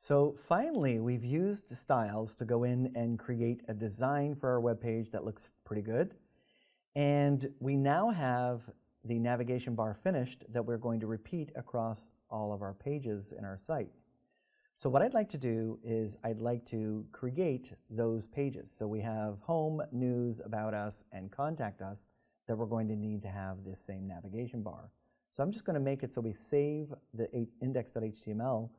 So finally, we've used styles to go in and create a design for our web page that looks pretty good. And we now have the navigation bar finished that we're going to repeat across all of our pages in our site. So what I'd like to do is I'd like to create those pages. So we have home, news, about us, and contact us that we're going to need to have this same navigation bar. So I'm just going to make it so we save the index.html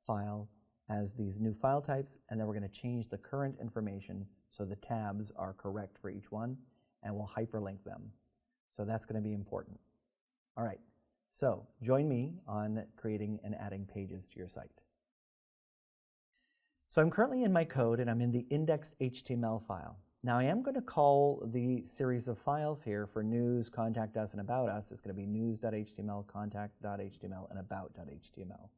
file as these new file types, and then we're going to change the current information so the tabs are correct for each one, and we'll hyperlink them. So that's going to be important. All right, so join me on creating and adding pages to your site. So I'm currently in my code, and I'm in the index.html file. Now I am going to call the series of files here for news, contact us, and about us. It's going to be news.html, contact.html, and about.html.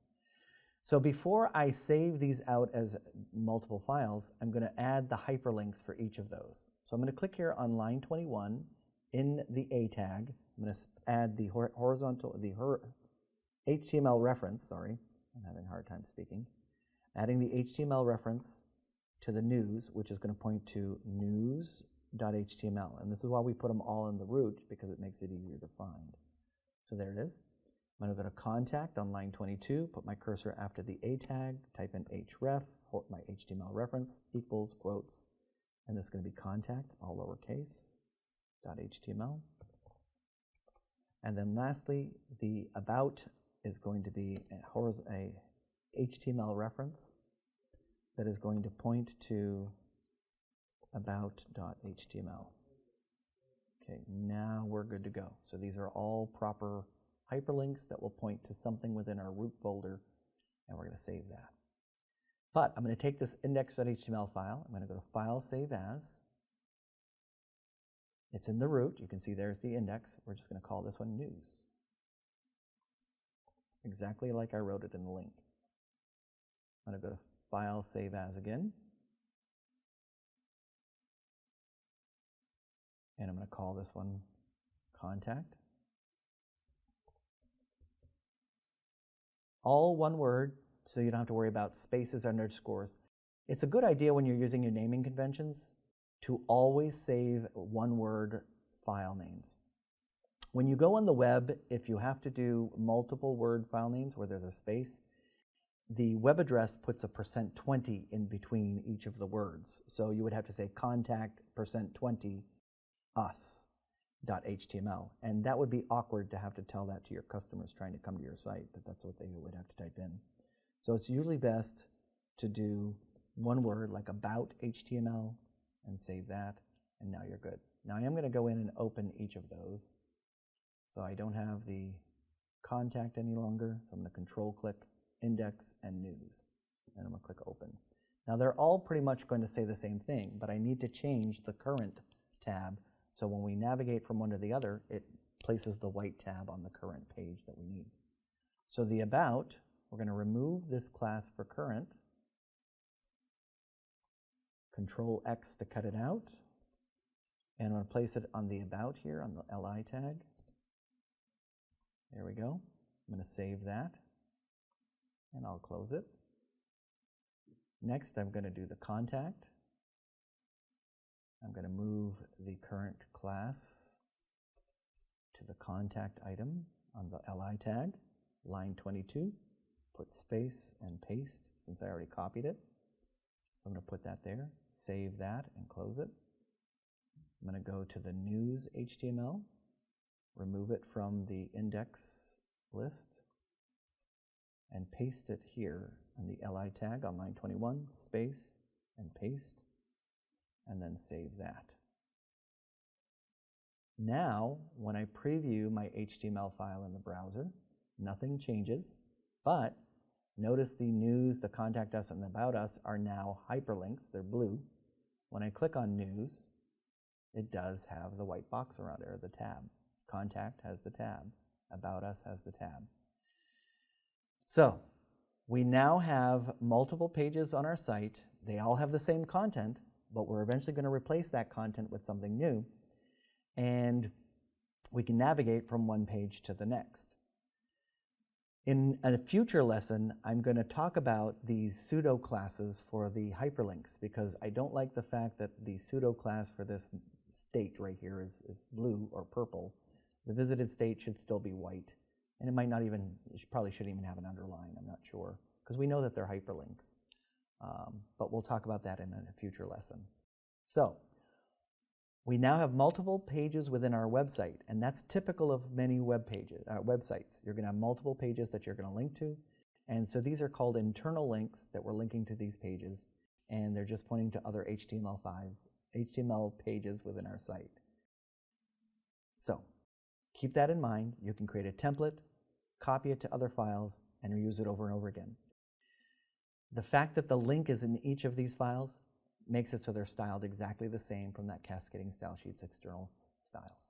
So before I save these out as multiple files, I'm going to add the hyperlinks for each of those. So I'm going to click here on line 21 in the A tag. I'm going to add the HTML reference, sorry, I'm having a hard time speaking. Adding the HTML reference to the news, which is going to point to news.html. And this is why we put them all in the root, because it makes it easier to find. So there it is. I'm going to go to contact on line 22, put my cursor after the A tag, type in href, my HTML reference equals quotes, and this is going to be contact, all lowercase, .html. And then lastly, the about is going to be a HTML reference that is going to point to about.html. Okay, now we're good to go. So these are all proper hyperlinks that will point to something within our root folder, and we're going to save that. But I'm going to take this index.html file. I'm going to go to File, Save As. It's in the root. You can see there's the index. We're just going to call this one News. Exactly like I wrote it in the link. I'm going to go to File, Save As again. And I'm going to call this one Contact. All one word, so you don't have to worry about spaces or underscores. It's a good idea when you're using your naming conventions to always save one-word file names. When you go on the web, if you have to do multiple word file names where there's a space, the web address puts a %20 in between each of the words. So you would have to say contact %20 us.html, and that would be awkward to have to tell that to your customers trying to come to your site, that's what they would have to type in. So it's usually best to do one word like about HTML and save that, and now you're good. Now I am going to go in and open each of those. So I don't have the contact any longer, so I'm going to control click index and news, and I'm going to click open. Now they're all pretty much going to say the same thing, but I need to change the current tab. So when we navigate from one to the other, it places the white tab on the current page that we need. So the about, we're going to remove this class for current, Control X to cut it out, and I'm going to place it on the about here on the LI tag. There we go. I'm going to save that, and I'll close it. Next, I'm going to do the contact. I'm going to move the current class to the contact item on the LI tag, line 22, put space and paste since I already copied it. So I'm going to put that there, save that and close it. I'm going to go to the news HTML, remove it from the index list, and paste it here on the LI tag on line 21, space and paste, and then save that. Now, when I preview my HTML file in the browser, nothing changes, but notice the news, the contact us, and the about us are now hyperlinks. They're blue. When I click on news, it does have the white box around it, or the tab. Contact has the tab. About us has the tab. So we now have multiple pages on our site. They all have the same content, but we're eventually going to replace that content with something new, and we can navigate from one page to the next. In a future lesson, I'm going to talk about these pseudo classes for the hyperlinks, because I don't like the fact that the pseudo class for this state right here is blue or purple. The visited state should still be white, and it might not even, it probably shouldn't even have an underline, I'm not sure, because we know that they're hyperlinks. But we'll talk about that in a future lesson. So, we now have multiple pages within our website, and that's typical of many websites. You're going to have multiple pages that you're going to link to, and so these are called internal links that we're linking to these pages, and they're just pointing to other HTML pages within our site. So, keep that in mind. You can create a template, copy it to other files, and reuse it over and over again. The fact that the link is in each of these files makes it so they're styled exactly the same from that Cascading Style Sheet's external styles.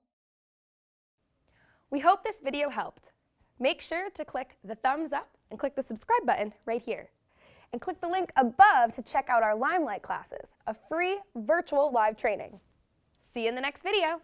We hope this video helped. Make sure to click the thumbs up and click the subscribe button right here. And click the link above to check out our Limelight classes, a free virtual live training. See you in the next video.